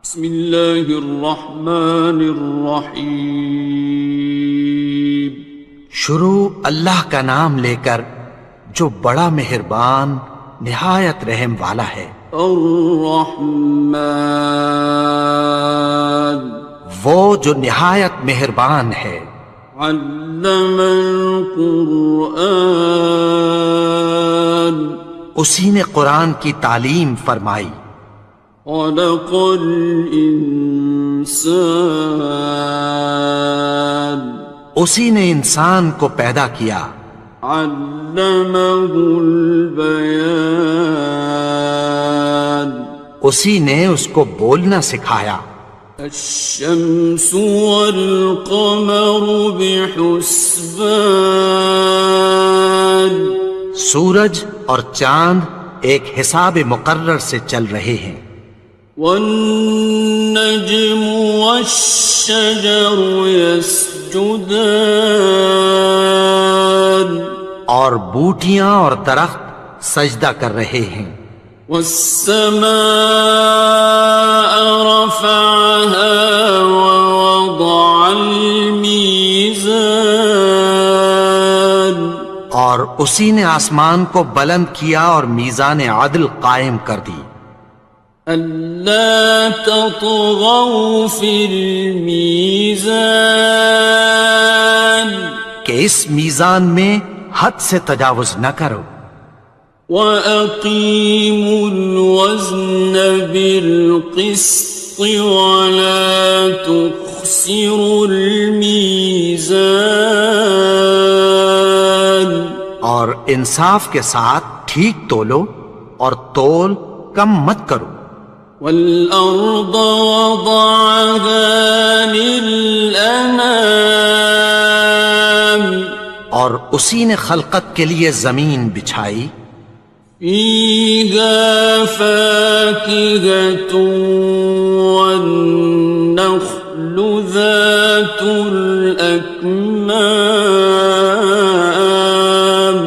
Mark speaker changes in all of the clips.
Speaker 1: بسم اللہ الرحمن الرحیم۔
Speaker 2: شروع اللہ کا نام لے کر جو بڑا مہربان نہایت رحم والا ہے۔
Speaker 1: الرحمن،
Speaker 2: وہ جو نہایت مہربان ہے۔
Speaker 1: علم القرآن،
Speaker 2: اسی نے قرآن کی تعلیم فرمائی۔
Speaker 1: خلق الانسان،
Speaker 2: اسی نے انسان کو پیدا کیا۔
Speaker 1: علمہ البیان،
Speaker 2: اسی نے اس کو بولنا سکھایا۔
Speaker 1: الشمس والقمر بحسبان،
Speaker 2: سورج اور چاند ایک حساب مقرر سے چل رہے ہیں۔
Speaker 1: والنجم والشجر يسجدان،
Speaker 2: اور بوٹیاں اور درخت سجدہ کر رہے ہیں۔
Speaker 1: والسماء رفعها ووضع الميزان،
Speaker 2: اور اسی نے آسمان کو بلند کیا اور میزان عدل قائم کر دی۔
Speaker 1: ألا تطغوا في الميزان،
Speaker 2: کہ اس میزان میں حد سے تجاوز نہ کرو۔
Speaker 1: وَأَقِيمُوا الْوَزْنَ بِالْقِسْطِ وَلَا تُخْسِرُوا الْمِيزَانَ،
Speaker 2: اور انصاف کے ساتھ ٹھیک تولو اور تول کم مت کرو۔
Speaker 1: وَالْأَرْضَ وَضَعَهَا لِلْأَنَامِ،
Speaker 2: اور اسی نے خلقت کے لیے زمین بچھائی۔
Speaker 1: فِيهَا فَاكِهَةٌ وَالنَّخْلُ ذَاتُ الْأَكْمَامِ،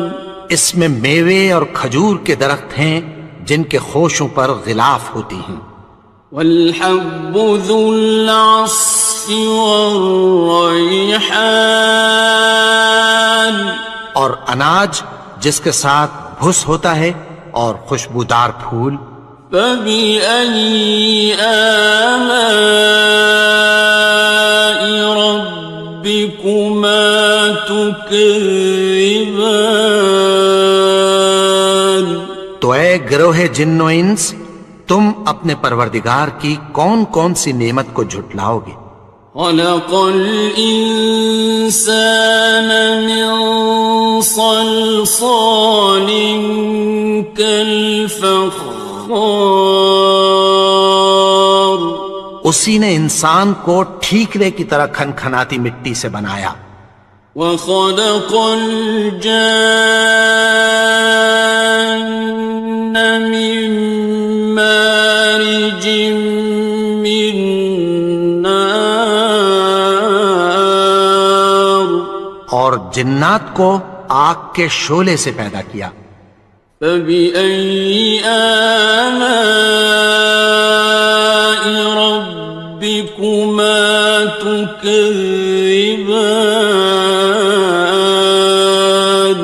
Speaker 2: اس میں میوے اور کھجور کے درخت ہیں جن کے خوشوں پر غلاف ہوتی ہیں۔
Speaker 1: وَالْحَبُّ ذُو الْعَصْفِ وَالرَّيْحَانِ،
Speaker 2: اور اناج جس کے ساتھ بھس ہوتا ہے اور خوشبودار پھول۔
Speaker 1: فَبِأَيِّ آلَاءِ رَبِّكُمَا تُكَذِّبَانِ،
Speaker 2: تو اے گروہ جن و انس، تم اپنے پروردگار کی کون کون سی نعمت کو جھٹلاؤ گے؟
Speaker 1: خَلَقَ الْإِنسَانَ مِنْ صَلْصَالٍ كَالْفَخَّارِ،
Speaker 2: اسی نے انسان کو ٹھیکرے کی طرح کھنکھناتی مٹی سے بنایا۔
Speaker 1: وَخَلَقَ الْجَانَّ مِن مَّارِجٍ مِّن نَّارٍ،
Speaker 2: اور جنات کو آگ کے شعلے سے پیدا کیا۔
Speaker 1: فَبِأَيِّ آلَاءِ رَبِّكُمَا تُكَذِّبَانِ،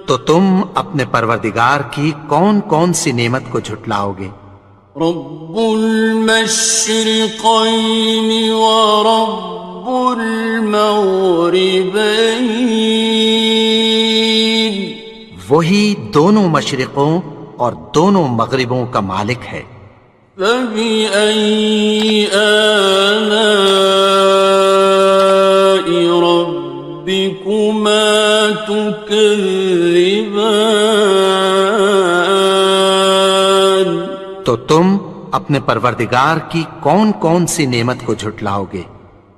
Speaker 2: تو تم اپنے پروردگار کی کون کون سی نعمت کو جھٹلاؤ گے؟
Speaker 1: رب المشرقین ورب المغربین،
Speaker 2: وہی دونوں مشرقوں اور دونوں مغربوں کا مالک ہے۔
Speaker 1: فَبِأَيِّ آلَاءِ رَبِّكُمَا تُكَذِّبَانِ،
Speaker 2: تو تم اپنے پروردگار کی کون کون سی نعمت کو جھٹلاؤ گے؟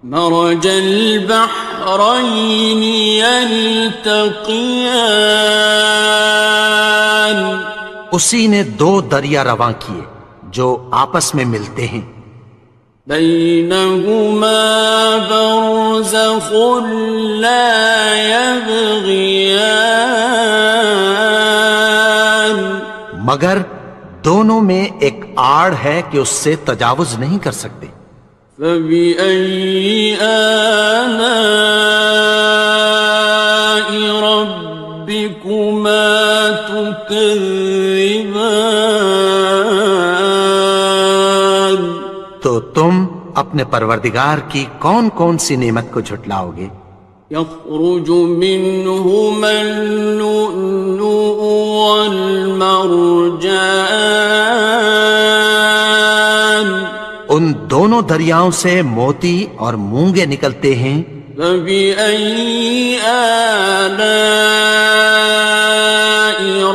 Speaker 1: مرج البحرین یلتقیان،
Speaker 2: اسی نے دو دریا رواں کیے جو آپس میں ملتے ہیں۔
Speaker 1: بینہما برزخ لا یبغیان،
Speaker 2: مگر دونوں میں ایک آڑ ہے کہ اس سے تجاوز نہیں کر سکتے۔
Speaker 1: فبأي آلاء ربكما تكذبان؟
Speaker 2: تو تم اپنے پروردگار کی کون کون سی نعمت کو جھٹلاؤ گے؟
Speaker 1: يخرج منهما اللؤلؤ والمرجان،
Speaker 2: ان دونوں دریاؤں سے موتی اور مونگے نکلتے ہیں۔
Speaker 1: فبأي آلاء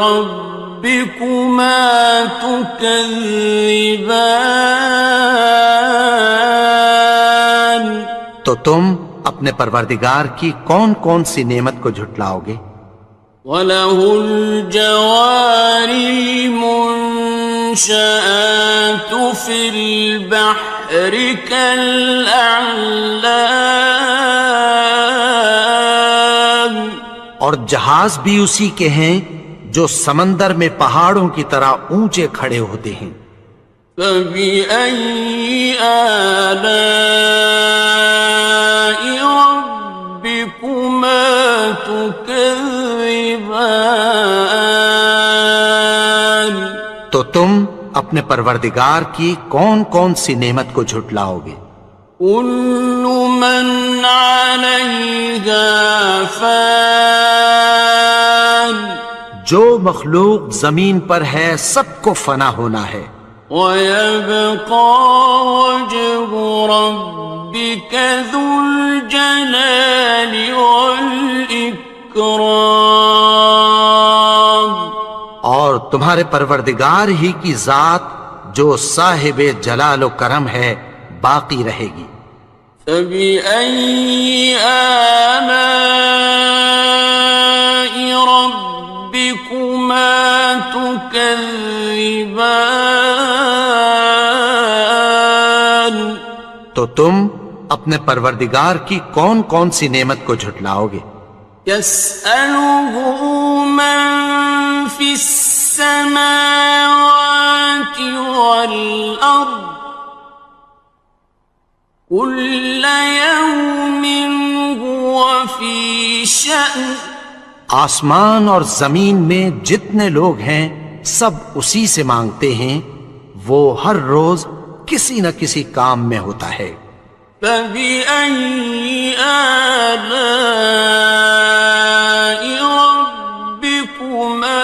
Speaker 1: ربكما تكذبان؟
Speaker 2: تو تم اپنے پروردگار کی کون کون سی نعمت کو جھٹلاؤ گے؟
Speaker 1: وَلَهُ الْجَوَارِ الْمُنشَآتُ فِي الْبَحْرِ كَالْأَعْلَامِ،
Speaker 2: اور جہاز بھی اسی کے ہیں جو سمندر میں پہاڑوں کی طرح اونچے کھڑے ہوتے ہیں۔
Speaker 1: فَبِأَيِّ آلَاءِ رَبِّكُمَا تُكَذِّبَانِ؟
Speaker 2: تو تم اپنے پروردگار کی کون کون سی نعمت کو جھٹلاؤ گے؟
Speaker 1: كُلُّ مَنْ عَلَيْهَا فَانٍ،
Speaker 2: جو مخلوق زمین پر ہے سب کو فنا ہونا ہے۔
Speaker 1: وَيَبْقَى وَجْهُ رَبِّكَ ذُو الْجَلَالِ وَالْإِكْرَامِ،
Speaker 2: اور تمہارے پروردگار ہی کی ذات جو صاحب جلال و کرم ہے باقی رہے گی۔
Speaker 1: فَبِأَيِّ آلَاءِ رَبِّكُمَا تُكَذِّبَانِ؟
Speaker 2: تو تم اپنے پروردگار کی کون کون سی نعمت کو جھٹلاؤ گے؟
Speaker 1: يَسْأَلُهُ مَن فِي السَّمَاوَاتِ وَالْأَرْضِ كُلَّ يَوْمٍ هُوَ فِي شَأْنٍ،
Speaker 2: آسمان اور زمین میں جتنے لوگ ہیں سب اسی سے مانگتے ہیں، وہ ہر روز کسی نہ کسی کام میں ہوتا ہے۔
Speaker 1: فَبِأَيِّ آلَاءِ رَبِّكُمَا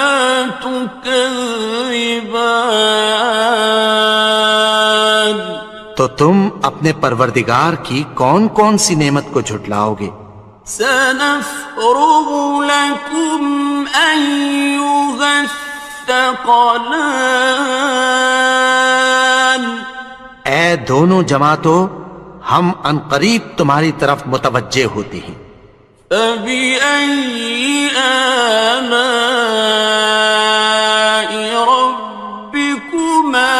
Speaker 1: تُكَذِّبَانِ؟
Speaker 2: تو تم اپنے پروردگار کی کون کون سی نعمت کو جھٹلاؤ گے؟
Speaker 1: سَنَفْرُغُ لَكُمْ أَيُّهَ الثَّقَلَانِ،
Speaker 2: اے دونوں جماعتوں، ہم عنقریب تمہاری طرف متوجہ ہوتے ہیں۔
Speaker 1: فَبِأَيِّ آلَاءِ رَبِّكُمَا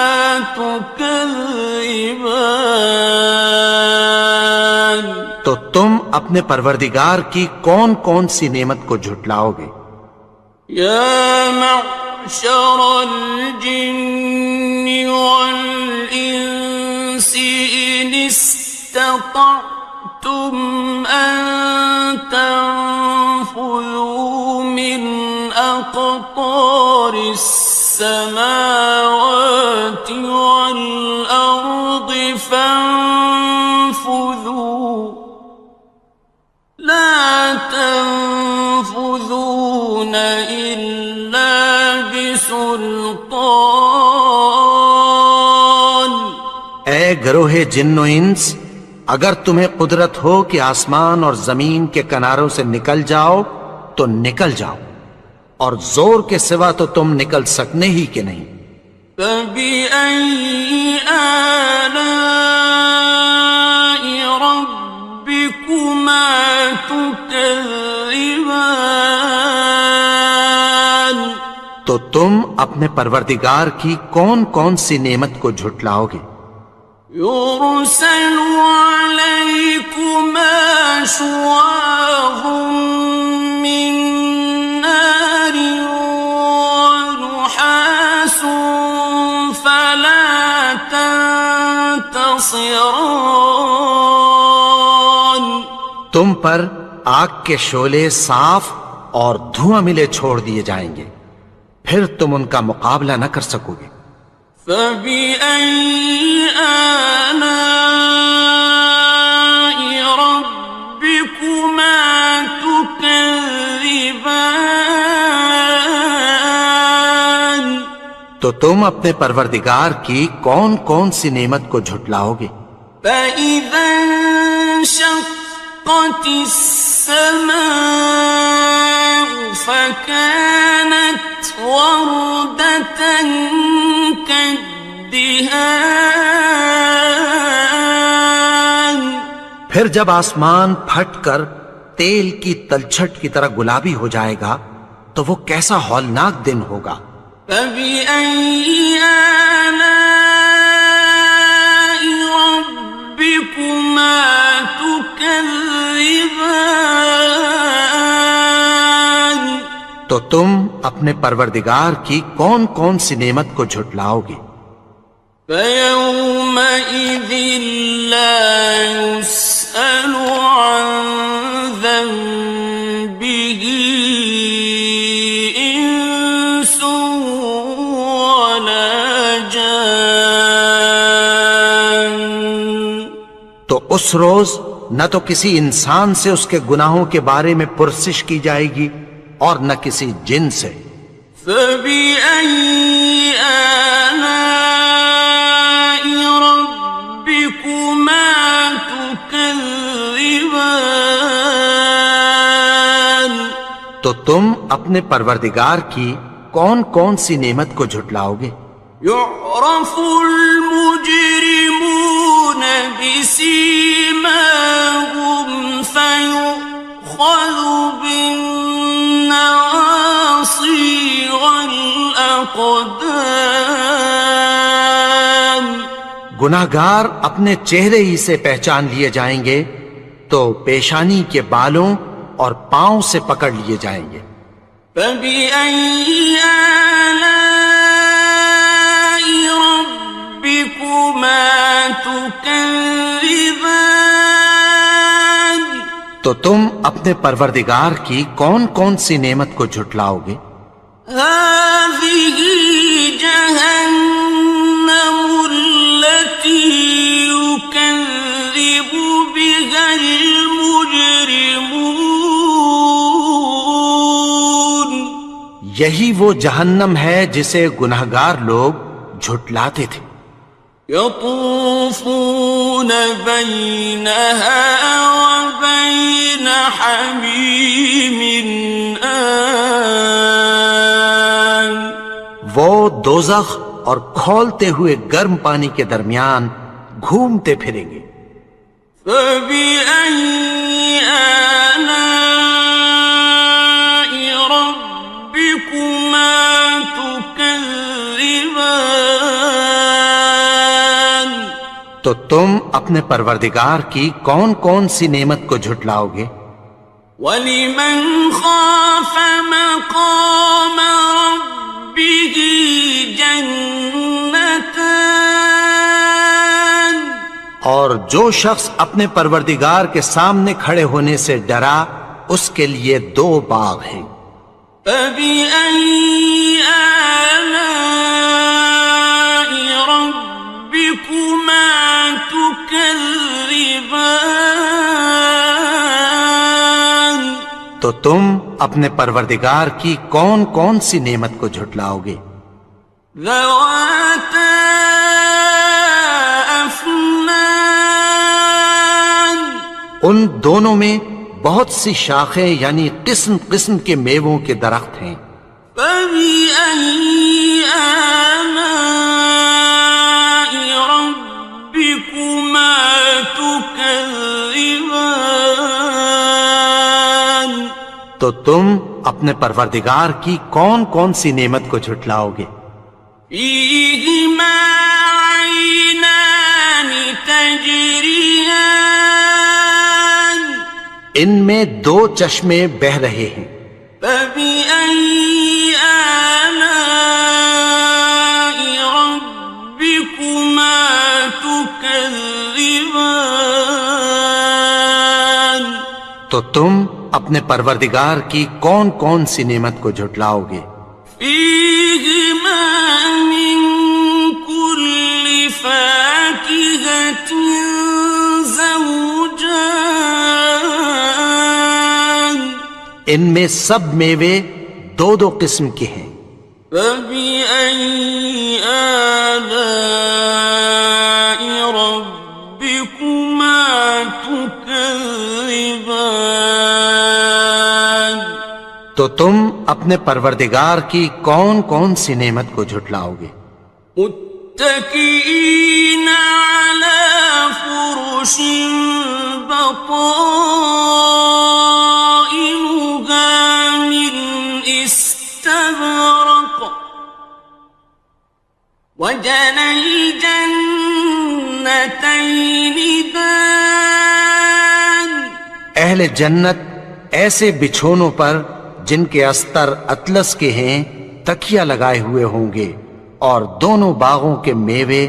Speaker 1: تُكَذِّبَانِ؟
Speaker 2: تو تم اپنے پروردگار کی کون کون سی نعمت کو جھٹلاؤ گے؟
Speaker 1: يَا مَعْشَرَ الْجِنِّ وَالْإِنسِ إِنِ اسْتَطَعْتُمْ أَن تَنفُذُوا مِنْ أَقْطَارِ السَّمَاوَاتِ وَالْأَرْضِ فَانفُذُوا لَا تَنفُذُونَ إِلَّا بِسُلْطَانٍ۔
Speaker 2: اے گروہ جن و انس، اگر تمہیں قدرت ہو کہ آسمان اور زمین کے کناروں سے نکل جاؤ تو نکل جاؤ، اور زور کے سوا تو تم نکل سکنے ہی کہ نہیں۔
Speaker 1: فَبِأَيِّ آلَاءِ رَبِّكُمَا تُكَذِّبَانِ؟
Speaker 2: تو تم اپنے پروردگار کی کون کون سی نعمت کو جھٹلاؤ گے؟
Speaker 1: يُرْسَلُ عَلَيْكُمَا شُوَاظٌ مِّن نَّارٍ وَنُحَاسٌ ينتصران.
Speaker 2: تم پر آگ کے شعلے صاف اور دھواں ملے چھوڑ دیے جائیں گے، پھر تم ان کا مقابلہ نہ کر سکو گے۔
Speaker 1: فبأي آلاء ربكما تكذبان.
Speaker 2: تو تم اپنے پروردگار کی کون کون سی نعمت کو جھٹلاؤ گے؟
Speaker 1: فإذا انشقت السماء فكانت وردة كالدهان.
Speaker 2: پھر جب آسمان پھٹ کر تیل کی تلچھٹ کی طرح گلابی ہو جائے گا تو وہ کیسا ہولناک دن ہوگا۔
Speaker 1: فبأي آلاء ربكما تكذبان.
Speaker 2: تو تم اپنے پروردگار کی کون کون سی نعمت کو جھٹلاؤ گے؟
Speaker 1: فيومئذ لا يسأل عن ذنبه إنس ولا جان.
Speaker 2: تو اس روز نہ تو کسی انسان سے اس کے گناہوں کے بارے میں پرسش کی جائے گی اور نہ کسی جن سے۔
Speaker 1: فبأي آلاء ربكما تكذبان.
Speaker 2: تو تم اپنے پروردگار کی کون کون سی نعمت کو جھٹلاؤ گے؟
Speaker 1: يعرف المجرمون بسيماهم فيؤخذ بالنواصي والأقدام.
Speaker 2: گناہگار اپنے چہرے ہی سے پہچان لیے جائیں گے تو پیشانی کے بالوں اور پاؤں سے پکڑ لیے جائیں گے۔
Speaker 1: فبأي آلاء ربكما تكذبان.
Speaker 2: تو تم اپنے پروردگار کی کون کون سی نعمت کو جھٹلاؤ گے؟
Speaker 1: هذه جهنم التي يكذب بها المجرمون.
Speaker 2: یہی وہ جہنم ہے جسے گناہگار لوگ جھٹلاتے تھے۔
Speaker 1: يطوفون بينها وبين حميم آن.
Speaker 2: وہ دوزخ اور کھولتے ہوئے گرم پانی کے درمیان گھومتے پھریں گے۔
Speaker 1: فبأي آلاء ربكما تكذبان.
Speaker 2: تو تم اپنے پروردگار کی کون کون سی نعمت کو جھٹلاؤ گے؟
Speaker 1: وَلِمَنْ خَافَ مَقَامَ رَبِّهِ جَنَّتَانِ.
Speaker 2: اور جو شخص اپنے پروردگار کے سامنے کھڑے ہونے سے ڈرا اس کے لیے دو باغ ہیں۔
Speaker 1: فَبِأَيِّ آلَاءِ رَبِّكُمَا تُكَذِّبَانِ.
Speaker 2: تو تم اپنے پروردگار کی کون کون سی نعمت کو جھٹلاؤ گے؟
Speaker 1: ذَوَاتَا أَفْنَانٍ.
Speaker 2: ان دونوں میں بہت سی شاخیں یعنی قسم قسم کے میووں کے درخت ہیں۔
Speaker 1: فَبِأَيِّ آلَاءِ رَبِّكُمَا تُكَذِّبَانِ.
Speaker 2: تو تم اپنے پروردگار کی کون کون سی نعمت کو جھٹلاؤ گے؟
Speaker 1: فِيهِمَا عَيْنَانِ تَجْرِيَانِ.
Speaker 2: ان میں دو چشمے بہہ رہے ہیں۔
Speaker 1: فَبِأَيِّ آلَاءِ رَبِّكُمَا تُكَذِّبَانِ.
Speaker 2: تو تم اپنے پروردگار کی کون کون سی نعمت کو جھٹلاؤ گے؟
Speaker 1: فيهما من كل فاكهة زوجان
Speaker 2: ان میں سب میوے دو دو قسم کے ہیں۔
Speaker 1: فبأي آلاء ربكما تكذبان
Speaker 2: تو تم اپنے پروردگار کی کون کون سی نعمت کو جھٹلاؤ گے؟
Speaker 1: متكئين على فرش بطائنها من استبرق وجنى الجنتين دان
Speaker 2: اہل جنت ایسے بچھونوں پر جن کے استر اطلس کے ہیں تکیہ لگائے ہوئے ہوں گے، اور دونوں باغوں کے میوے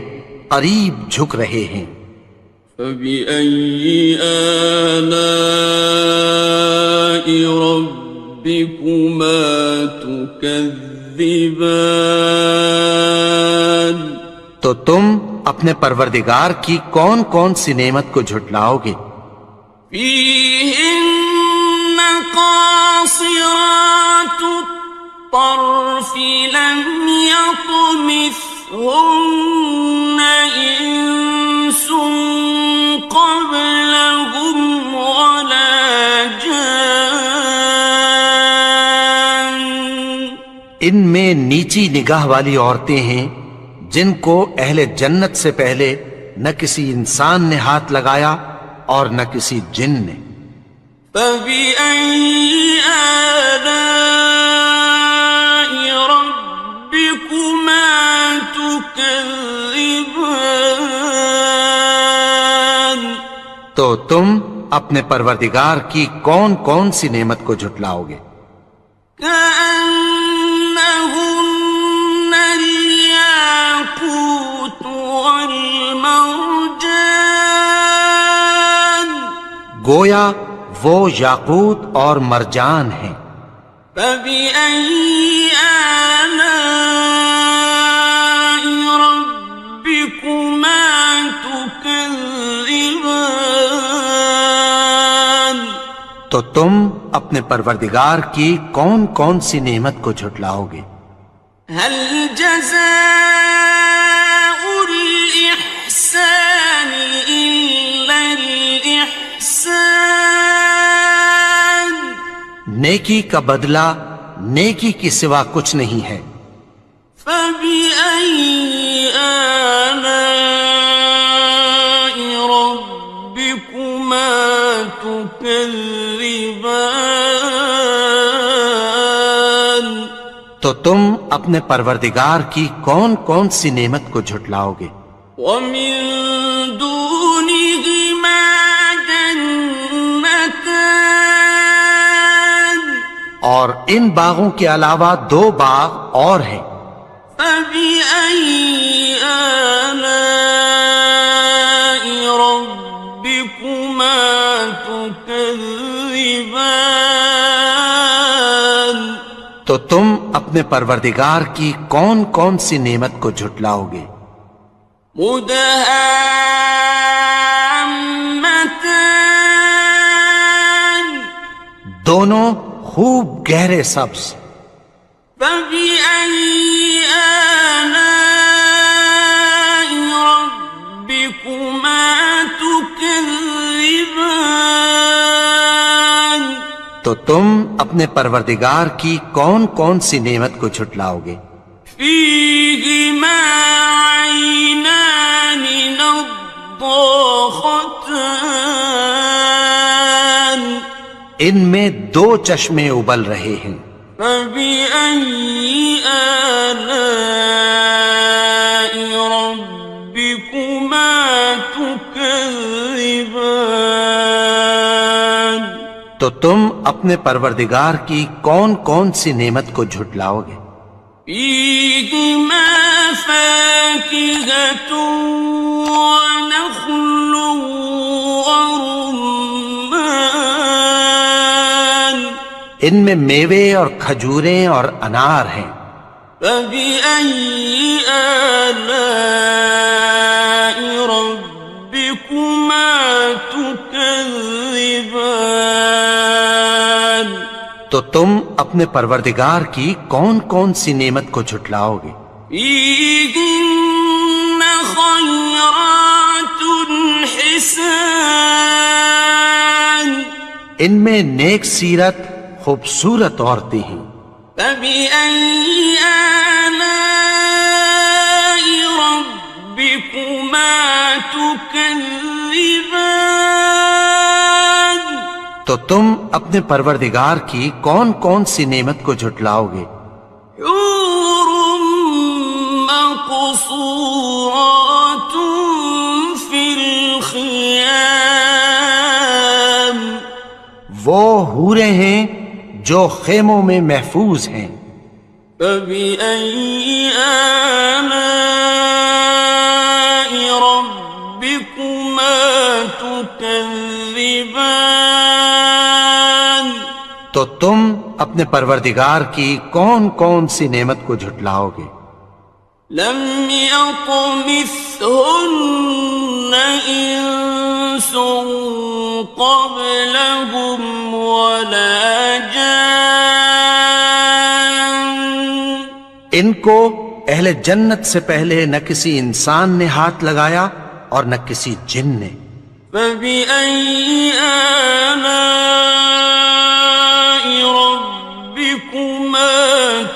Speaker 2: قریب جھک رہے ہیں۔
Speaker 1: فبأي آلاء ربكما تكذبان
Speaker 2: تو تم اپنے پروردگار کی کون کون سی نعمت کو جھٹلاؤ گے؟
Speaker 1: فيهن قاصرات الطرف لم يطمثهن إنس قبلهم ولا جان
Speaker 2: ان میں نیچی نگاہ والی عورتیں ہیں جن کو اہل جنت سے پہلے نہ کسی انسان نے ہاتھ لگایا اور نہ کسی جن نے۔
Speaker 1: فبأي آلاء ربكما تكذبان
Speaker 2: تو تم اپنے پروردگار کی کون کون سی نعمت کو جھٹلاؤ گے؟
Speaker 1: كأنهن الياقوت والمرجان
Speaker 2: گویا وہ یاقوت اور مرجان ہیں۔
Speaker 1: فبأي آلاء ربكما تكذبان
Speaker 2: تو تم اپنے پروردگار کی کون کون سی نعمت کو جھٹلاؤ گے؟
Speaker 1: هل جزاء الإحسان إلا الإحسان
Speaker 2: نیکی کا بدلہ نیکی کی سوا کچھ نہیں ہے۔
Speaker 1: فبأي آلاء ربكما تكذبان
Speaker 2: تو تم اپنے پروردگار کی کون کون سی نعمت کو جھٹلاؤ گے؟
Speaker 1: ومن دونهما جنتان
Speaker 2: اور ان باغوں کے علاوہ دو باغ اور ہیں۔
Speaker 1: فبأي آلاء ربكما تكذبان
Speaker 2: تو تم اپنے پروردگار کی کون کون سی نعمت کو جھٹلاؤ گے؟
Speaker 1: مدهامتان
Speaker 2: دونوں خوب گہرے سبز۔
Speaker 1: فبأي آلاء ربكما تكذبان
Speaker 2: تو تم اپنے پروردگار کی کون کون سی نعمت کو جھٹلاؤ گے؟
Speaker 1: فيهما عينان نضاختان
Speaker 2: ان میں دو چشمے ابل رہے ہیں۔
Speaker 1: فبأي آلاء ربكما تكذبان
Speaker 2: تو تم اپنے پروردگار کی کون کون سی نعمت کو جھٹلاؤ گے؟
Speaker 1: فيهما فاكهة ونخل ورمان
Speaker 2: ان میں میوے اور کھجوریں اور انار ہیں۔
Speaker 1: فبأي آلاء ربكما تكذبان؟
Speaker 2: تو تم اپنے پروردگار کی کون کون سی نعمت کو جھٹلاؤ گے؟
Speaker 1: فيهن خيرات حسان،
Speaker 2: ان میں نیک سیرت خوبصورت عورتیں ہیں۔
Speaker 1: فبأي آلاء ربكما تكذبان؟
Speaker 2: تو تم اپنے پروردگار کی کون کون سی نعمت کو جھٹلاؤ گے؟
Speaker 1: حور مقصورات في الخيام،
Speaker 2: وہ حوریں ہیں جو خیموں میں محفوظ ہیں۔
Speaker 1: فبأي آلاء ربكما تكذبان؟
Speaker 2: تو تم اپنے پروردگار کی کون کون سی نعمت کو جھٹلاؤ گے؟
Speaker 1: لم يطمثهن إنس قبلهم ولا جان،
Speaker 2: ان کو اہل جنت سے پہلے نہ کسی انسان نے ہاتھ لگایا اور نہ کسی جن نے۔
Speaker 1: فبأي آلاء ربكما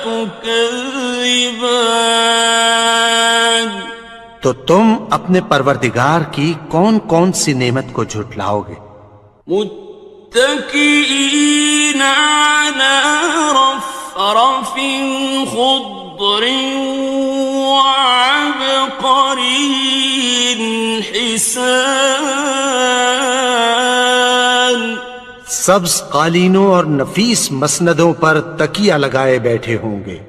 Speaker 1: تكذبان؟
Speaker 2: تو تم اپنے پروردگار کی کون کون سی نعمت کو جھٹلاؤ گے؟
Speaker 1: متكئين على رفرف خضر وعبقري حسان،
Speaker 2: سبز قالینوں اور نفیس مسندوں پر تکیہ لگائے بیٹھے ہوں گے۔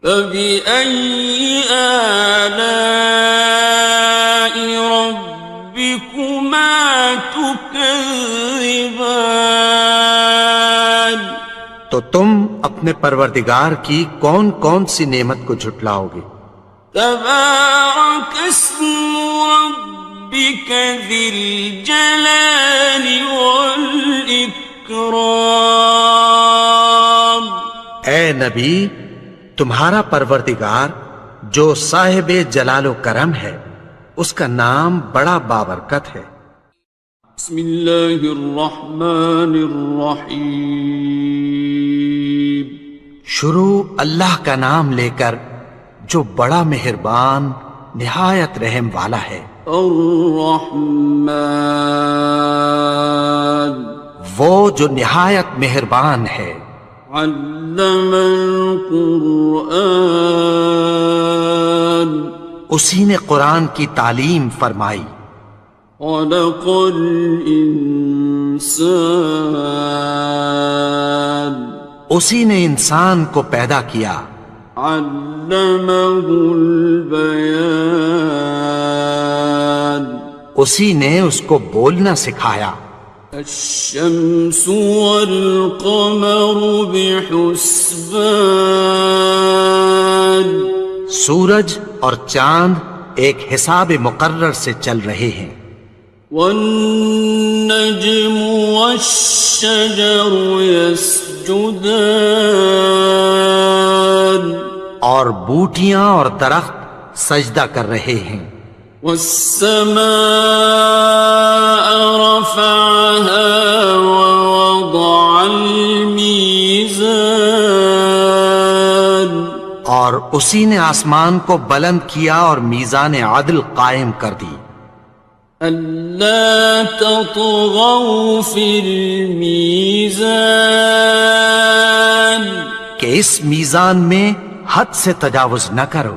Speaker 1: فبأي آلاء ربكما تكذبان؟
Speaker 2: تو تم اپنے پروردگار کی کون کون سی نعمت کو جھٹلاؤ گے؟
Speaker 1: تبارك اسم ربك ذي الجلال والإكرام۔
Speaker 2: اے نبی، تمہارا پروردگار جو صاحب جلال و کرم ہے، اس کا نام بڑا بابرکت ہے۔
Speaker 1: بسم اللہ الرحمن الرحیم،
Speaker 2: شروع اللہ کا نام لے کر جو بڑا مہربان نہایت رحم والا ہے۔
Speaker 1: الرحمن،
Speaker 2: وہ جو نہایت مہربان ہے۔
Speaker 1: علم القرآن،
Speaker 2: اسی نے قرآن کی تعلیم فرمائی۔
Speaker 1: خلق الانسان،
Speaker 2: اسی نے انسان کو پیدا کیا۔
Speaker 1: علمہ البیان،
Speaker 2: اسی نے اس کو بولنا سکھایا۔
Speaker 1: الشمس والقمر بحسبان،
Speaker 2: سورج اور چاند ایک حساب مقرر سے چل رہے ہیں۔
Speaker 1: والنجم والشجر يسجدان،
Speaker 2: اور بوٹیاں اور درخت سجدہ کر رہے ہیں۔
Speaker 1: والسماء رفعها ووضع الميزان،
Speaker 2: اور اسی نے آسمان کو بلند کیا اور میزان عدل قائم کر دی۔
Speaker 1: ألا تطغوا في الميزان،
Speaker 2: کہ اس میزان میں حد سے تجاوز نہ کرو۔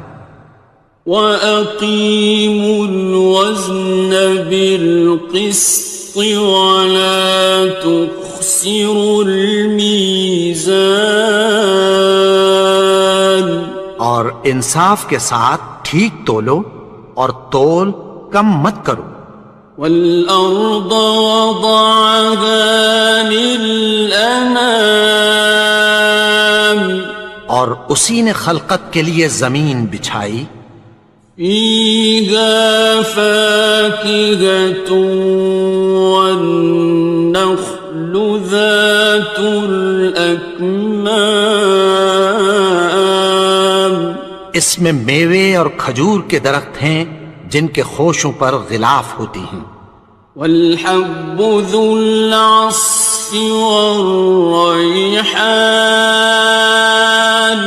Speaker 1: وَأَقِيمُوا الْوَزْنَ بِالْقِسْطِ وَلَا تُخْسِرُوا الْمِيزَانَ،
Speaker 2: اور انصاف کے ساتھ ٹھیک تولو اور تول کم مت کرو۔
Speaker 1: والأرض وضعها للأنام
Speaker 2: اور اسی نے خلقت کے لیے زمین بچھائی،
Speaker 1: فيها فاكهة والنخل ذات الأكمام
Speaker 2: اس میں میوے اور کھجور کے درخت ہیں جن کے خوشوں پر غلاف ہوتی ہیں،
Speaker 1: والحب ذو العصف والریحان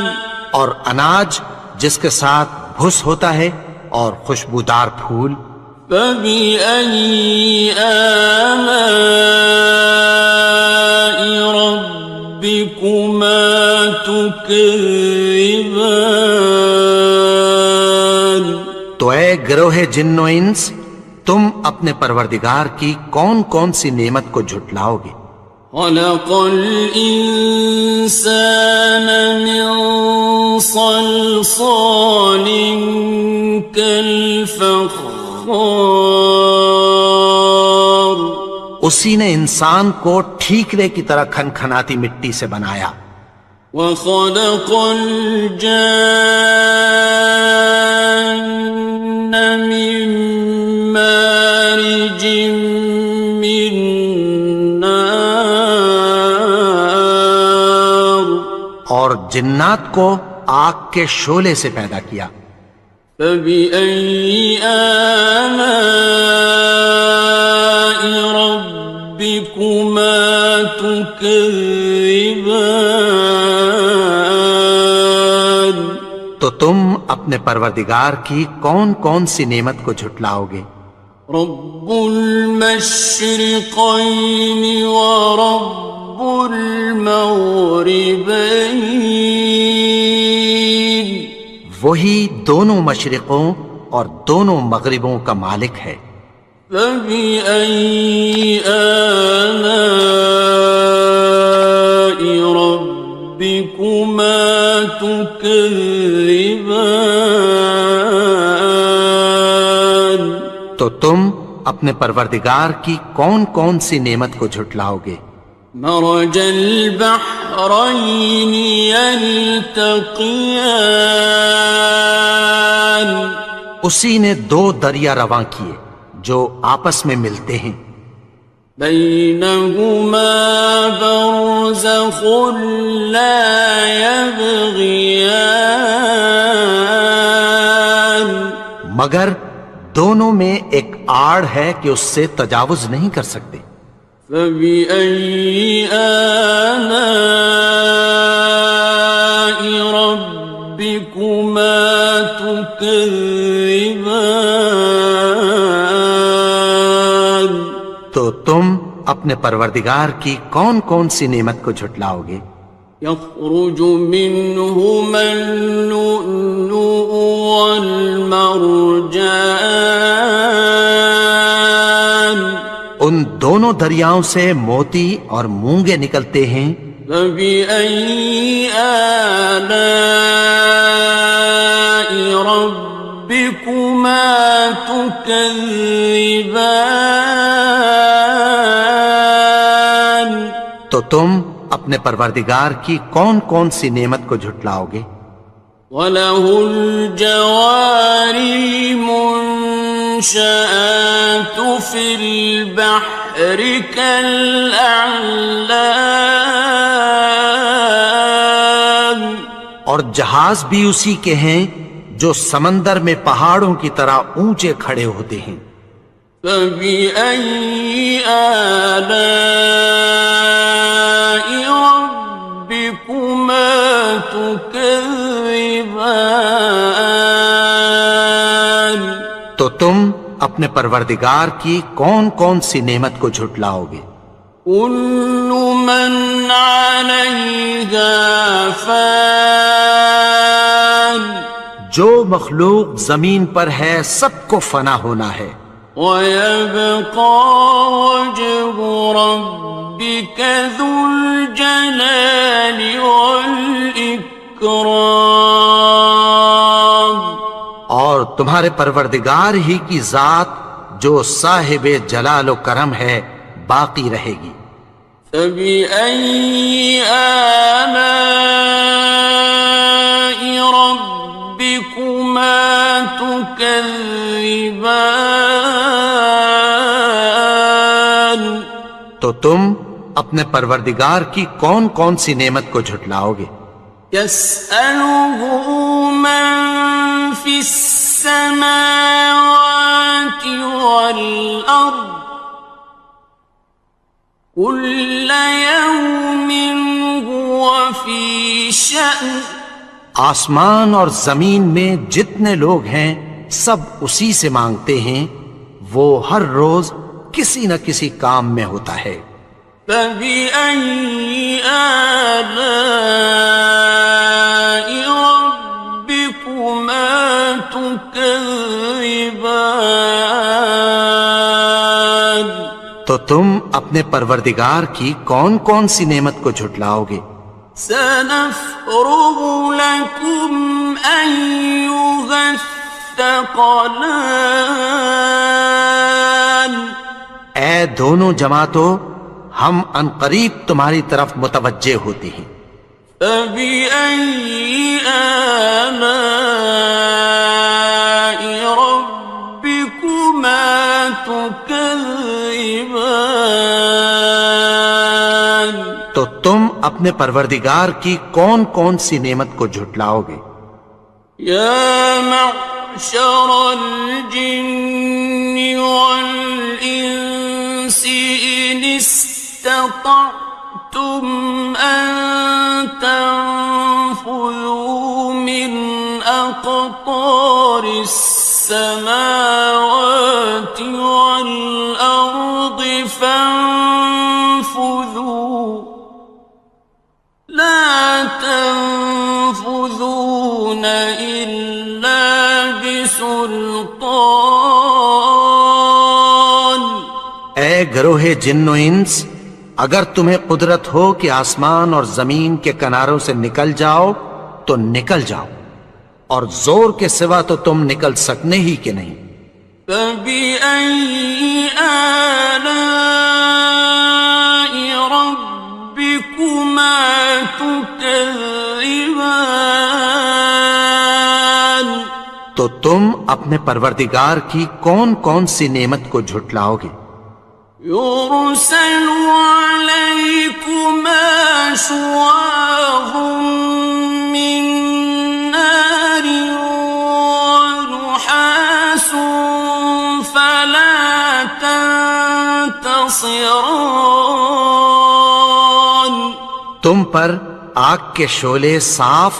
Speaker 2: اور اناج جس کے ساتھ بھس ہوتا ہے اور خوشبودار پھول۔
Speaker 1: فبأي آلاء ربكما تكذبان
Speaker 2: تو اے گروہ جن و انس، تم اپنے پروردگار کی کون کون سی نعمت کو جھٹلاؤ گے؟
Speaker 1: خلق الإنسان من صلصال كالفخار
Speaker 2: اسی نے انسان کو ٹھیکرے کی طرح کھنکھناتی مٹی سے بنایا،
Speaker 1: وخلق الجان من مارج من نار
Speaker 2: اور جنات کو آگ کے شعلے سے پیدا کیا۔
Speaker 1: فبأي آلاء ربكما تكذبان
Speaker 2: تو تم اپنے پروردگار کی کون کون سی نعمت کو جھٹلاؤ گے؟
Speaker 1: رب المشرقين ورب المغربين
Speaker 2: وہی دونوں مشرقوں اور دونوں مغربوں کا مالک ہے۔
Speaker 1: فبأي آلاء ربكما تكذبان
Speaker 2: تو تم اپنے پروردگار کی کون کون سی نعمت کو جھٹلاؤ گے؟
Speaker 1: مرج البحرين يلتقيان
Speaker 2: اسی نے دو دریا رواں کیے جو آپس میں ملتے ہیں،
Speaker 1: بينهما برزخ لا يبغيان
Speaker 2: مگر دونوں میں ایک آڑ ہے کہ اس سے تجاوز نہیں کر سکتے۔
Speaker 1: فبأي آلاء ربكما تكذبان
Speaker 2: تو تم اپنے پروردگار کی کون کون سی نعمت کو جھٹلاؤ گے؟
Speaker 1: يخرج منهما اللؤلؤ والمرجان
Speaker 2: ان دونوں دریاؤں سے موتی اور مونگے نکلتے ہیں۔
Speaker 1: فبأي آلاء ربكما تكذبان
Speaker 2: تو تم اپنے پروردگار کی کون کون سی نعمت کو جھٹلاؤ گے؟
Speaker 1: وَلَهُ الْجَوَارِ الْمُنشَآتُ فِي الْبَحْرِ كَالْأَعْلَامِ
Speaker 2: اور جہاز بھی اسی کے ہیں جو سمندر میں پہاڑوں کی طرح اونچے کھڑے ہوتے ہیں۔
Speaker 1: فبأي آلاء ربكما تكذبان
Speaker 2: تو تم اپنے پروردگار کی کون کون سی نعمت کو جھٹلاؤ گے؟
Speaker 1: كل من عليها فان
Speaker 2: جو مخلوق زمین پر ہے سب کو فنا ہونا ہے،
Speaker 1: ويبقى وجه ربك ذو الجلال والإكرام
Speaker 2: اور تمہارے پروردگار ہی کی ذات جو صاحب جلال و کرم ہے باقی رہے گی۔
Speaker 1: فَبِأَيِّ آلَاءِ رَبِّكُمَا تُكَذِّبَانِ،
Speaker 2: تو تم اپنے پروردگار کی کون کون سی نعمت کو جھٹلاؤ گے؟
Speaker 1: يَسْأَلُهُ مَن فِي السَّمَاوَاتِ وَالْأَرْضِ كُلَّ يَوْمٍ هُوَ فِي شَأْنٍ،
Speaker 2: آسمان اور زمین میں جتنے لوگ ہیں سب اسی سے مانگتے ہیں، وہ ہر روز کسی نہ کسی کام میں ہوتا ہے۔
Speaker 1: فَبِأَيِّ آلَاءِ رَبِّكُمَا تُكَذِّبَانِ،
Speaker 2: تو تم اپنے پروردگار کی کون کون سی نعمت کو جھٹلاؤ گے؟
Speaker 1: سَنَفْرُغُ لَكُمْ أَيُّهَ الثَّقَلَانِ،
Speaker 2: اے دونوں جماعتوں، ہم عنقریب تمہاری طرف متوجہ ہوتے ہیں۔
Speaker 1: فَبِأَيِّ آلَاءِ رَبِّكُمَا تُكَذِّبَانِ،
Speaker 2: تو تم اپنے پروردگار کی کون کون سی نعمت کو جھٹلاؤ گے؟
Speaker 1: يَا مَعْشَرَ الْجِنِّ وَالْإِنسِ إِنِ اسْتَطَعْتُمْ أَن تَنفُذُوا مِنْ أَقْطَارِ السَّمَاوَاتِ وَالْأَرْضِ فَانفُذُوا لَا تَنفُذُونَ إِلَّا بِسُلْطَانٍ،
Speaker 2: اے گروہ جن و انس، اگر تمہیں قدرت ہو کہ آسمان اور زمین کے کناروں سے نکل جاؤ تو نکل جاؤ، اور زور کے سوا تو تم نکل سکنے ہی کہ نہیں۔
Speaker 1: فَبِأَيِّ آلَاءِ رَبِّكُمَا تُكَذِّبَانِ،
Speaker 2: تو تم اپنے پروردگار کی کون کون سی نعمت کو جھٹلاؤ گے؟
Speaker 1: يُرْسَلُ عَلَيْكُمَا شُوَاظٌ مِّن نَّارٍ وَنُحَاسٌ فَلَا تَنتَصِرَانِ،
Speaker 2: تم پر آگ کے شعلے صاف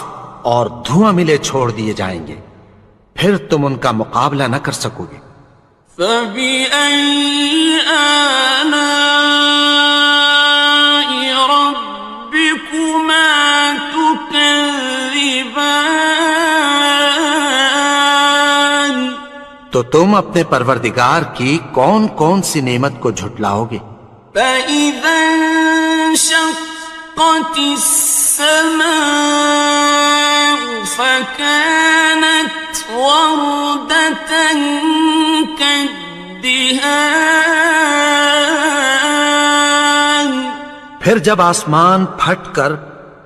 Speaker 2: اور دھواں ملے چھوڑ دیے جائیں گے، پھر تم ان کا مقابلہ نہ کر سکو گے۔
Speaker 1: فَبِأَيِّ آلَاءِ رَبِّكُمَا تُكَذِّبَانِ،
Speaker 2: تو تم اپنے پروردگار کی کون کون سی نعمت کو جھٹلاؤ گے؟
Speaker 1: فَإِذَا انشَقَّتِ السَّمَاءُ فَكَانَتْ وَرْدَةً كَالدِّهَانِ،
Speaker 2: پھر جب آسمان پھٹ کر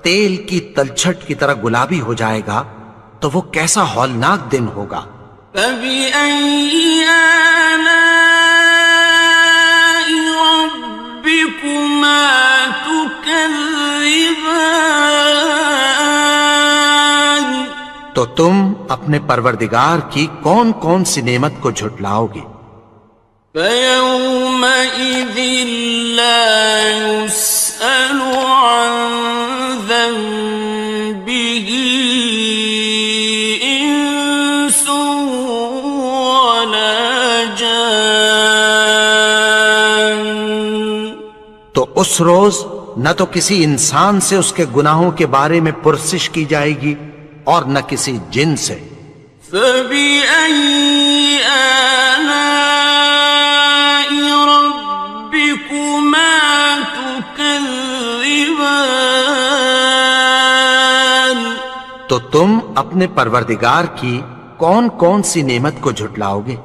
Speaker 2: تیل کی تلچھٹ کی طرح گلابی ہو جائے گا تو وہ کیسا ہولناک دن ہوگا۔
Speaker 1: فَبِأَيِّ آلَاءِ رَبِّكُمَا تُكَذِّبَانِ،
Speaker 2: تو تم اپنے پروردگار کی کون کون سی نعمت کو جھٹلاؤ گے؟
Speaker 1: فَيَوْمَئِذٍ لَا يُسْأَلُ عَن ذَنبِهِ إِنسٌ وَلَا جَانٌ،
Speaker 2: تو اس روز نہ تو کسی انسان سے اس کے گناہوں کے بارے میں پرسش کی جائے گی اور نہ کسی جن سے۔
Speaker 1: فَبِأَيِّ آلَاءِ رَبِّكُمَا تُكَذِّبَانِ،
Speaker 2: تو تم اپنے پروردگار کی کون کون سی نعمت کو جھٹلاؤ گے؟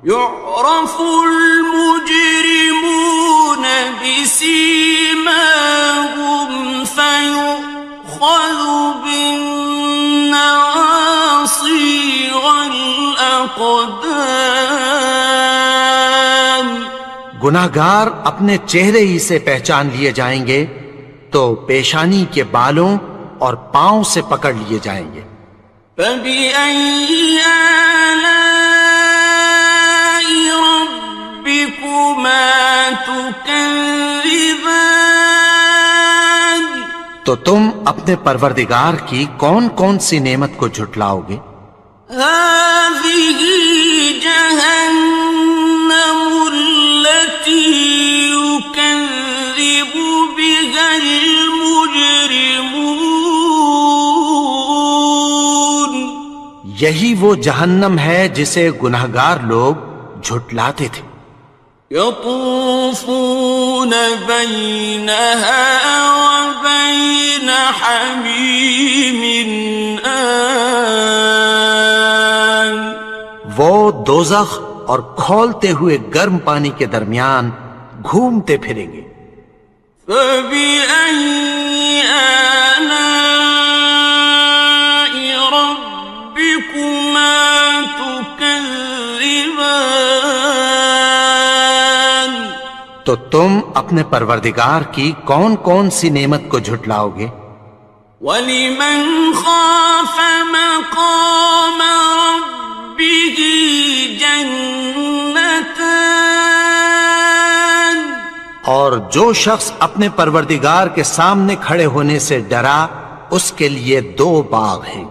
Speaker 1: يعرف المجرمون بسيماهم فيؤخذ بالنواصي والأقدام.
Speaker 2: گناہگار اپنے چہرے ہی سے پہچان لیے جائیں گے تو پیشانی کے بالوں اور پاؤں سے پکڑ لیے جائیں گے.
Speaker 1: فَبِأَيِّ آلَاءِ رَبِّكُمَا تُكَذِّبَانِ.
Speaker 2: تو تم اپنے پروردگار کی کون کون سی نعمت کو جھٹلاؤ گے؟
Speaker 1: هَٰذِهِ جَهَنَّمُ الَّتِي يُكَذِّبُ بِهَا الْمُجْرِمُونَ.
Speaker 2: یہی وہ جہنم ہے جسے گناہگار لوگ جھٹلاتے تھے.
Speaker 1: يطوفون بينها وبين حميم آن.
Speaker 2: وہ دوزخ اور کھولتے ہوئے گرم پانی کے درمیان گھومتے پھریں گے.
Speaker 1: فبأي آلاء ربكما تكذبان.
Speaker 2: تو تم اپنے پروردگار کی کون کون سی نعمت کو جھٹلاؤ گے؟
Speaker 1: وَلِمَنْ خَافَ مَقَامَ رَبِّهِ جَنَّتَانِ.
Speaker 2: اور جو شخص اپنے پروردگار کے سامنے کھڑے ہونے سے ڈرا اس کے لیے 2 باغ ہیں.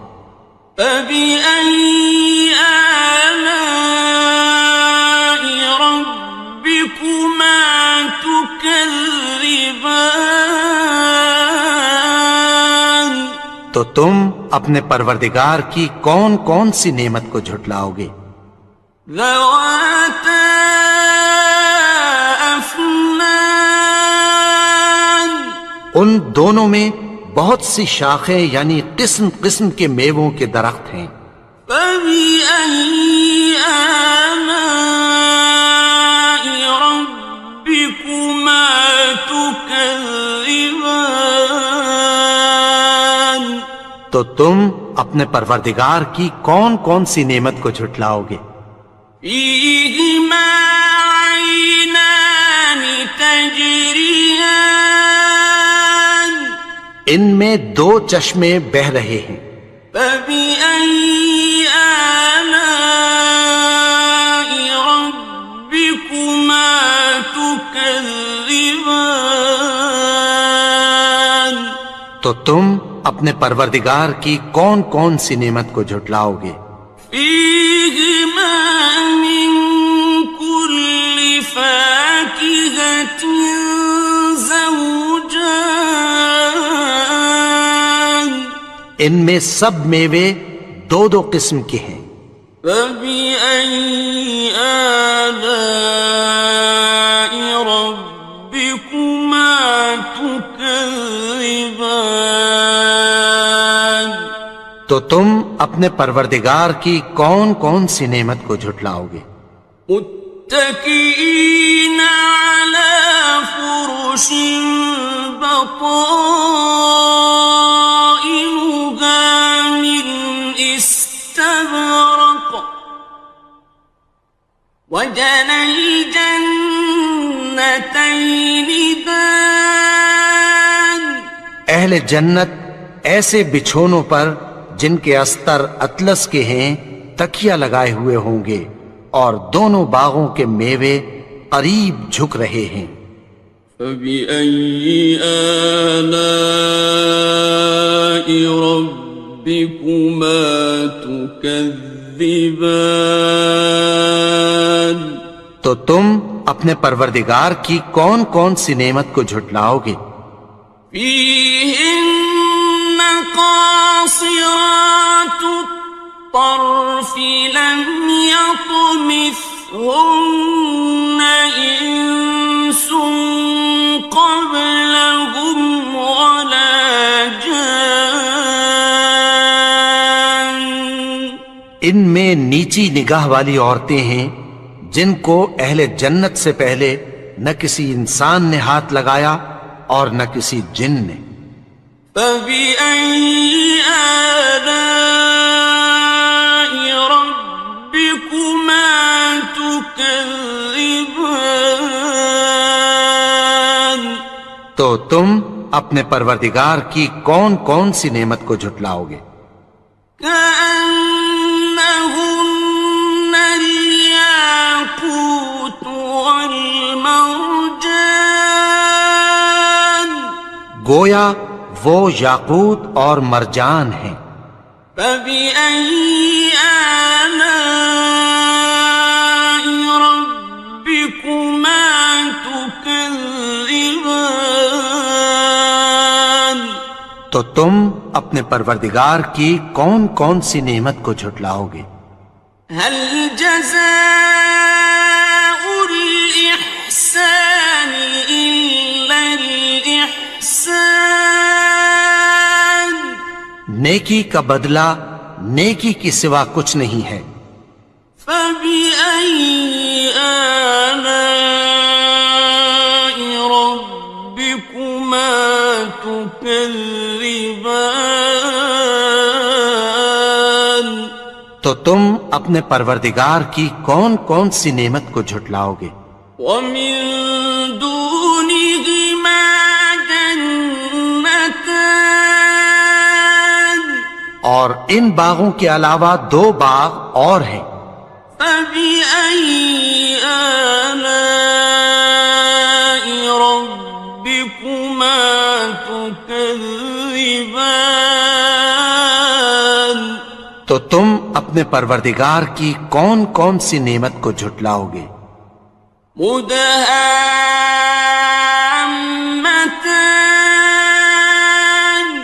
Speaker 1: فَبِأَيِّ آلَاءِ رَبِّكُمَا تُكَذِّبَانِ.
Speaker 2: تو تم اپنے پروردگار کی کون کون سی نعمت کو جھٹلاؤ گے؟
Speaker 1: ذَوَاتَا أَفْنَانٍ.
Speaker 2: ان دونوں میں بہت سی شاخیں یعنی قسم قسم کے میووں کے درخت ہیں.
Speaker 1: فَبِأَيِّ آلَاءِ رَبِّكُمَا تُكَذِّبَانِ.
Speaker 2: تو تم اپنے پروردگار کی کون کون سی نعمت کو جھٹلاؤ گے؟
Speaker 1: فِيهِمَا عَيْنَانِ تَجْرِيَانِ.
Speaker 2: ان میں 2 چشمے بہ رہے ہیں.
Speaker 1: فَبِأَيِّ آلَاءِ رَبِّكُمَا تُكَذِّبَانِ.
Speaker 2: تو تم اپنے پروردگار کی کون کون سی نعمت کو جھٹلاؤ گے؟
Speaker 1: فِيهِمَا مِن كُلِّ فَاكِهَةٍ زَوْجَانِ.
Speaker 2: ان میں سب میوے 2 قسم کے ہیں.
Speaker 1: فَبِأَيِّ آلَاءِ رَبِّكُمَا تُكَذِّبَانِ.
Speaker 2: تو تم اپنے پروردگار کی کون کون سی نعمت کو جھٹلاؤ گے؟
Speaker 1: متكئين على فرش بطائنها من استبرق وجنى الجنتين دان.
Speaker 2: اہل جنت ایسے بچھونوں پر جن کے استر اطلس کے ہیں تکیہ لگائے ہوئے ہوں گے اور دونوں باغوں کے میوے قریب جھک رہے ہیں.
Speaker 1: فَبِأَيِّ آلَاءِ رَبِّكُمَا تُكَذِّبَانِ.
Speaker 2: تو تم اپنے پروردگار کی کون کون سی نعمت کو جھٹلاؤ گے؟
Speaker 1: فِيهِنَّ قَاصِرَاتُ الطَّرْفِ لَمْ يَطْمِثْهُنَّ إِنسٌ قَبْلَهُمْ وَلَا جَانٌّ.
Speaker 2: ان میں نیچی نگاہ والی عورتیں ہیں جن کو اہل جنت سے پہلے نہ کسی انسان نے ہاتھ لگایا اور نہ کسی جن نے۔
Speaker 1: فَبِأَيِّ آلَاءِ رَبِّكُمَا تُكَذِّبَانِ،
Speaker 2: تو تم اپنے پروردگار کی کون کون سی نعمت کو جھٹلاؤ گے؟
Speaker 1: كأنهن الياقوت والمرجان،
Speaker 2: گویا وہ یاقوت اور مرجان ہیں۔
Speaker 1: فبأي آلاء ربكما تكذبان،
Speaker 2: تو تم اپنے پروردگار کی کون کون سی نعمت کو جھٹلاؤ گے؟
Speaker 1: هل جزاء الإحسان إلا الإحسان،
Speaker 2: نیکی کا بدلہ نیکی کی سوا کچھ نہیں ہے۔
Speaker 1: فبأي آلاء ربكما تكذبان،
Speaker 2: تو تم اپنے پروردگار کی کون کون سی نعمت کو جھٹلاؤ گے؟
Speaker 1: ومن دونهما جنتان،
Speaker 2: اور ان باغوں کے علاوہ دو باغ اور ہیں۔
Speaker 1: فبأي آلاء ربكما تكذبان،
Speaker 2: تو تم اپنے پروردگار کی کون کون سی نعمت کو جھٹلاؤ گے؟
Speaker 1: مدهامتان،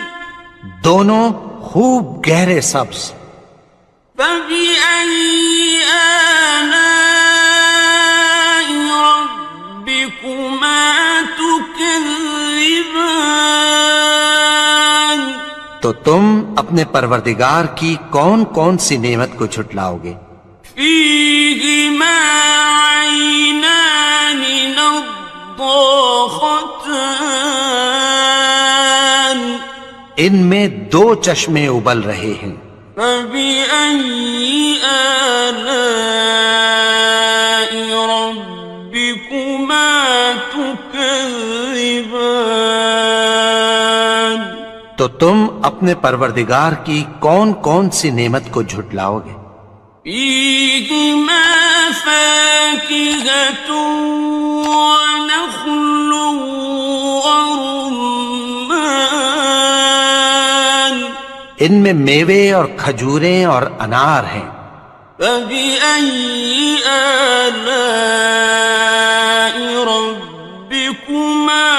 Speaker 2: دونوں خوب گہرے سبز۔
Speaker 1: فبأي آلاء ربكما تكذبان،
Speaker 2: تو تم اپنے پروردگار کی کون کون سی نعمت کو جھٹلاؤ گے؟
Speaker 1: فيهما عينان نضاختان،
Speaker 2: ان میں دو چشمے ابل رہے ہیں۔
Speaker 1: فبأي آلاء ربكما تكذبان،
Speaker 2: تو تم اپنے پروردگار کی کون کون سی نعمت کو جھٹلاؤ گے؟
Speaker 1: فيهما فاكهة ونخل ورمان،
Speaker 2: ان میں میوے اور کھجوریں اور انار ہیں۔
Speaker 1: فبأي آلاء ربكما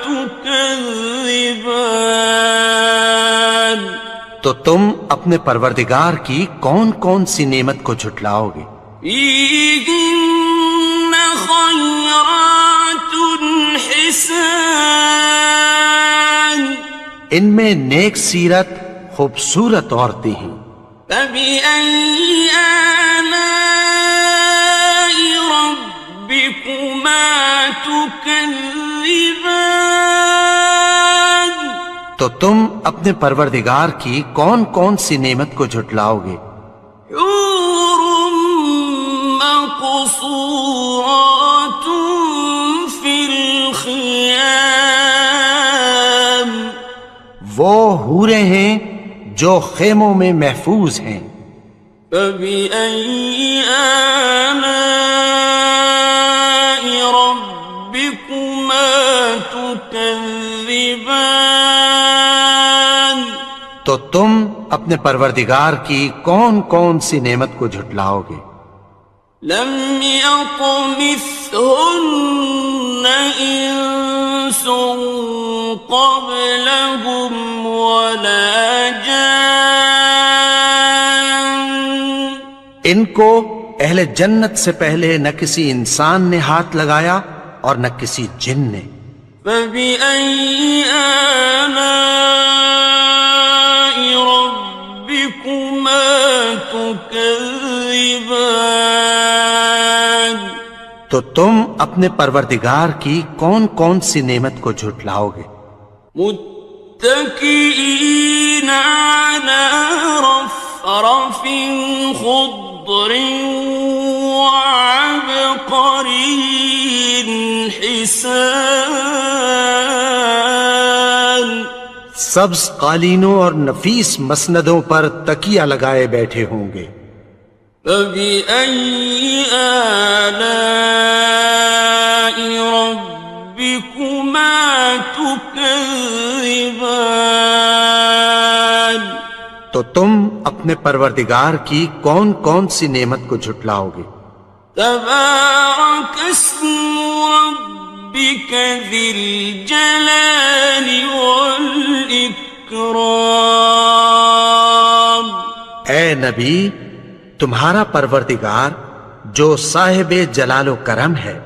Speaker 1: تكذبان،
Speaker 2: تو تم اپنے پروردگار کی کون کون سی نعمت کو جھٹلاؤ گے؟
Speaker 1: فيهن خيرات حسان،
Speaker 2: ان میں نیک سیرت خوبصورت عورتیں ہیں۔
Speaker 1: فبأي آلاء ربكما تكذبان،
Speaker 2: تو تم اپنے پروردگار کی کون کون سی نعمت کو جھٹلاؤ گے؟
Speaker 1: حور مقصورات في الخيام،
Speaker 2: وہ حوریں ہیں جو خیموں میں محفوظ ہیں۔
Speaker 1: فبأي آلاء ربكما تكذبان،
Speaker 2: تو تم اپنے پروردگار کی کون کون سی نعمت کو جھٹلاؤ گے؟
Speaker 1: لم يطمثهن إنس قبلهم ولا جان،
Speaker 2: ان کو اہل جنت سے پہلے نہ کسی انسان نے ہاتھ لگایا اور نہ کسی جن نے۔
Speaker 1: فبأي آلاء ربكما تكذبان،
Speaker 2: تو تم اپنے پروردگار کی کون کون سی نعمت کو جھٹلاؤ گے؟
Speaker 1: متكئين على رفرف خضر وعبقري حسان،
Speaker 2: سبز قالینوں اور نفیس مسندوں پر تکیہ لگائے بیٹھے ہوں گے۔
Speaker 1: فبأي آلاء ربكما تكذبان،
Speaker 2: تو تم اپنے پروردگار کی کون کون سی نعمت کو جھٹلاؤ گے؟
Speaker 1: تبارك اسم ربك ذي الجلال والإكرام،
Speaker 2: اے نبی، تمہارا پروردگار جو صاحب جلال و کرم ہے،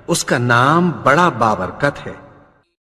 Speaker 2: اس کا نام بڑا بابرکت ہے۔